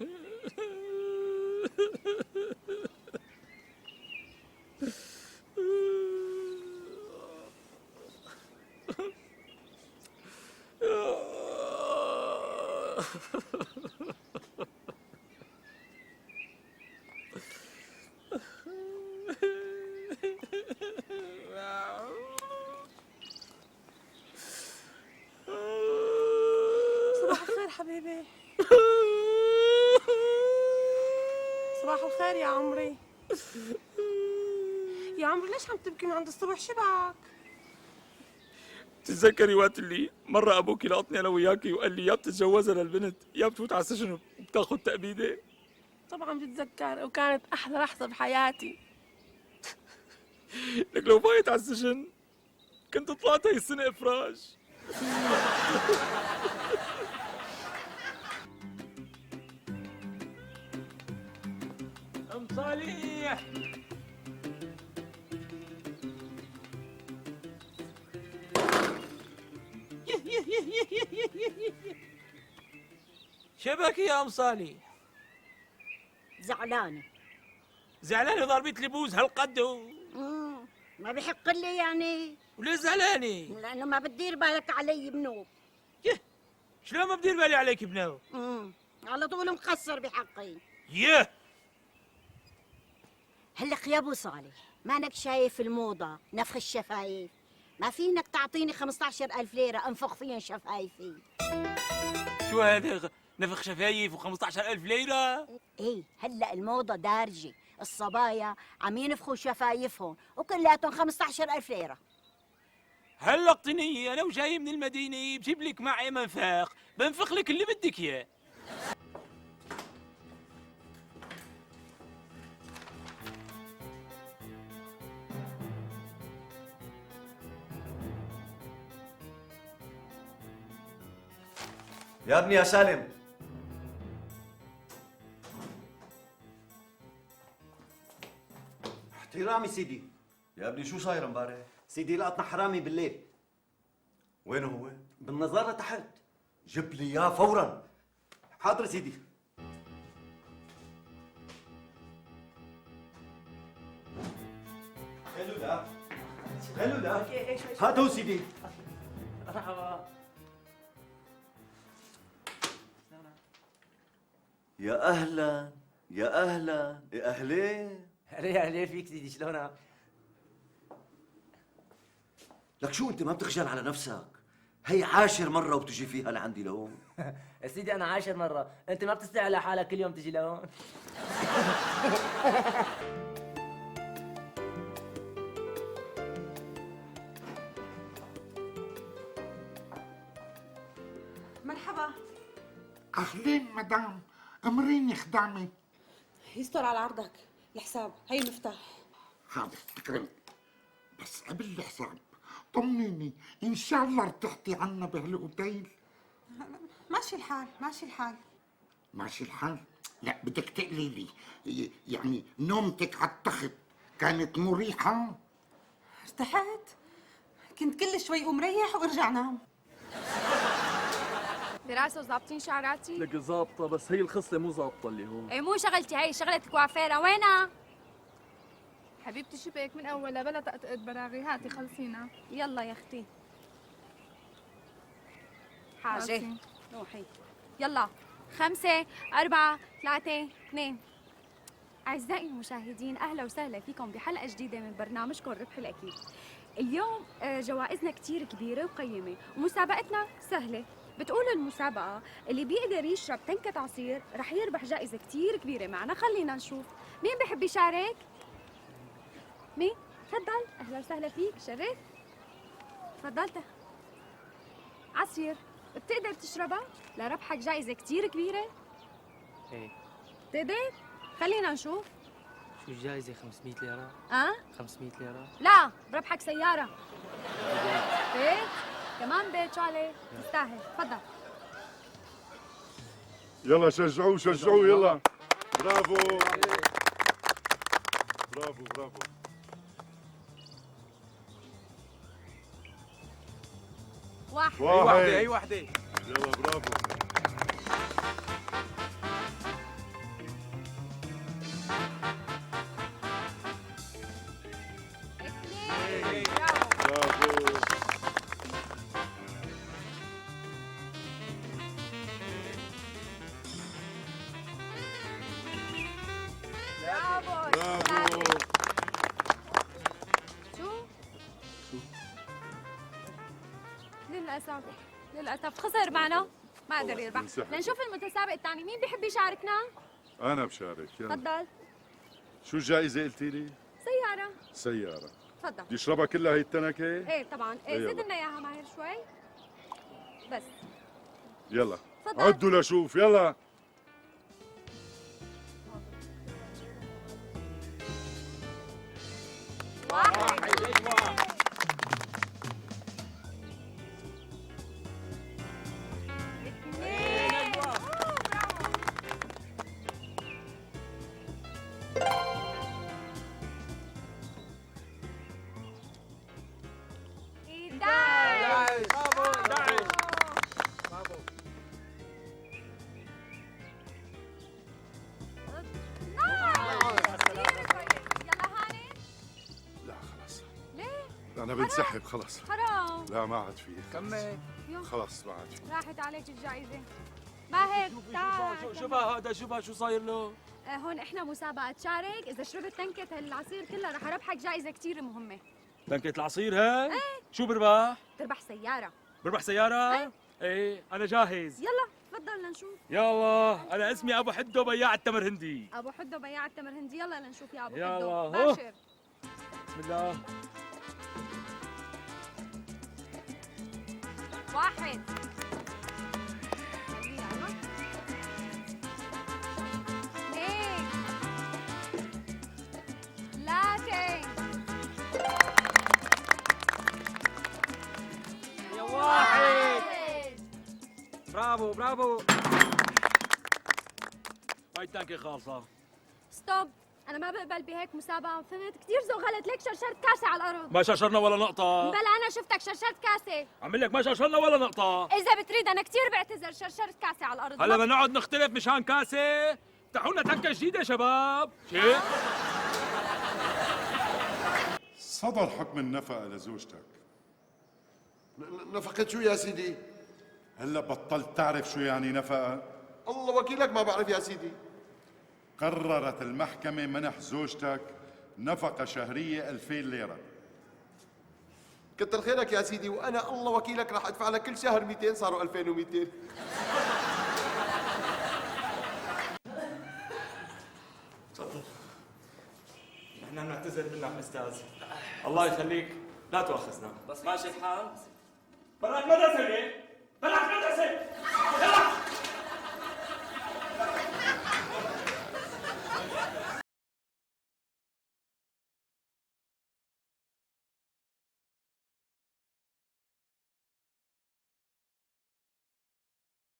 صباح الخير حبيبي. صباح الخير يا عمري. يا عمري ليش عم تبكي من عند الصبح؟ شبعك؟ تتذكري وقت اللي مرة أبوكي لقطني أنا وياكي وقال لي يا بتتجوزها للبنت يا بتفوت على السجن وبتاخذ تأبيدة؟ طبعا بتذكر، وكانت أحلى لحظة بحياتي. لك لو فايت على السجن كنت طلعت هي السنة إفراج. أم صالح شبك يا أم صالح؟ زعلانة. زعلانة ضربت لي بوز هالقد ما بحق لي يعني. وليه زعلانة؟ لأنه ما بتدير بالك علي بنوب. شلون ما بدير بالي عليك بنو؟ على طول مقصر بحقي. يه هلق يا ابو صالح، مانك شايف الموضة نفخ الشفايف؟ ما فينك تعطيني 15,000 ليرة انفخ فيهم شفايفي. شو هذا نفخ شفايف و15,000 ليرة؟ ايه هلا الموضة دارجة، الصبايا عم ينفخوا شفايفهم وكلاتهم 15,000 ليرة. هلقتني انا وجاي من المدينة بجيب لك معي منفاخ، بنفخ لك اللي بدك اياه. يا ابني يا سالم، احترامي سيدي. يا ابني شو صاير امبارح؟ سيدي لقطنا حرامي بالليل. وينه هو؟ بالنظارة تحت. جيب لي اياه فورا. حاضر سيدي. حلو ده، حلو ده. هاتوا سيدي. مرحبا. يا اهلا يا اهلا يا اهلين. هلا فيك سيدي، شلونك؟ لك شو انت ما بتخجل على نفسك؟ هي 10 مرة وبتجي فيها لعندي لهون. يا سيدي انا 10 مرة، انت ما بتستحي على حالك كل يوم تجي لهون؟ مرحبا. أهلين مدام، أمريني خدامي. يستر على عرضك الحساب، هي المفتاح. حاضر تكرم، بس قبل الحساب طمنيني إن شاء الله ارتحتي عنا بهالأوتيل. ماشي الحال ماشي الحال. ماشي الحال؟ لا بدك تقلي لي يعني نومتك على التخت كانت مريحة؟ ارتحت؟ كنت كل شوي قوم ريح وارجع نام. دراسة وظابطين شعراتي؟ لك ظابطة بس هي الخصلة مو ظابطة اللي هون. ايه مو شغلتي، هي شغلة كوافيرة. وينها؟ حبيبتي شبك من أول بلا طقطقة براغي، هاتي خلصينا. يلا يا اختي. حاجة روحي. يلا 5 4 3 2. أعزائي المشاهدين، أهلا وسهلا فيكم بحلقة جديدة من برنامجكم ربح الأكيد. اليوم جوائزنا كتير كبيرة وقيمة، ومسابقتنا سهلة. بتقول المسابقة اللي بيقدر يشرب تنكة عصير رح يربح جائزة كتير كبيرة معنا. خلينا نشوف مين بحب يشارك. مين؟ تفضل. أهلا وسهلا فيك، شرف. تفضلت. عصير بتقدر تشربها لربحك جائزة كتير كبيرة؟ ايه تقدر؟ خلينا نشوف. شو الجائزة؟ 500 ليرة؟ 500 ليرة؟ لا، بربحك سيارة. بيت؟ كمان بيت. شو عليه؟ تستاهل. تفضل. يلا شجعوه شجعوه يلا. برافو برافو برافو. واحد. واحد. أي وحدة. يلا برافو. للأسف للأسف خسر معنا، ما قدر يربح. انسحب. لنشوف المتسابق الثاني، مين بيحب يشاركنا؟ انا بشارك، يلا. تفضل. شو الجائزة قلتي لي؟ سيارة. سيارة. تفضل. بدي اشربها كلها هي التنكة؟ ايه طبعا، ايه يلا. زد لنا اياها ماهر شوي. بس. يلا تفضل. عدوا لشوف، يلا. لا خلاص، ليه؟ انا بنسحب خلاص. حرام. لا ما عاد في. كمل. خلاص ما عاد في. راحت عليك الجائزة. ماهر تعال. شو بقى هذا؟ شو بقى؟ شو صاير له؟ هون احنا مسابقة تشارك، إذا شربت تنكة العصير كلها رح أربحك جائزة كتير مهمة. تنكة العصير هاي؟ شو بربح؟ تربح سيارة. بربح سيارة؟ ايه أنا جاهز. يلا تفضل لنشوف. يلا أنا اسمي أبو حدو بياع التمر هندي. أبو حدو بياع التمر هندي، يلا لنشوف يا أبو يلا، حدو. هو. باشر. بسم الله. 1 خليها، ها؟ 2 3 يا واحد. برافو برافو. هاي التنكة خالصة. ستوب، أنا ما بقبل بهيك مسابقة، فهمت؟ كتير ذوق غلط، ليك شرشرت كاسة على الأرض. ما شرشرنا ولا نقطة. بلا أنا شفتك شرشرت كاسة. عمل لك ما شرشرنا ولا نقطة. إذا بتريد أنا كتير بعتذر، شرشرت كاسة على الأرض. هلا بدنا نقعد نختلف مشان كاسة؟ افتحوا لنا تنكة جديدة يا شباب. شيء؟ صدر حكم النفقة لزوجتك. نفقة شو يا سيدي؟ هلا بطلت تعرف شو يعني نفقة؟ الله وكيلك ما بعرف يا سيدي. قررت المحكمة منح زوجتك نفقة شهرية 2000 ليرة. كتر خيرك يا سيدي، وانا الله وكيلك راح ادفع لك كل شهر 200، صاروا 2200. تفضل. نحن بنعتذر منك استاذ. الله يخليك، لا تؤاخذنا. بس ماشي الحال؟ بلاك مدرسة ليه؟ بلاك مدرسة. يلا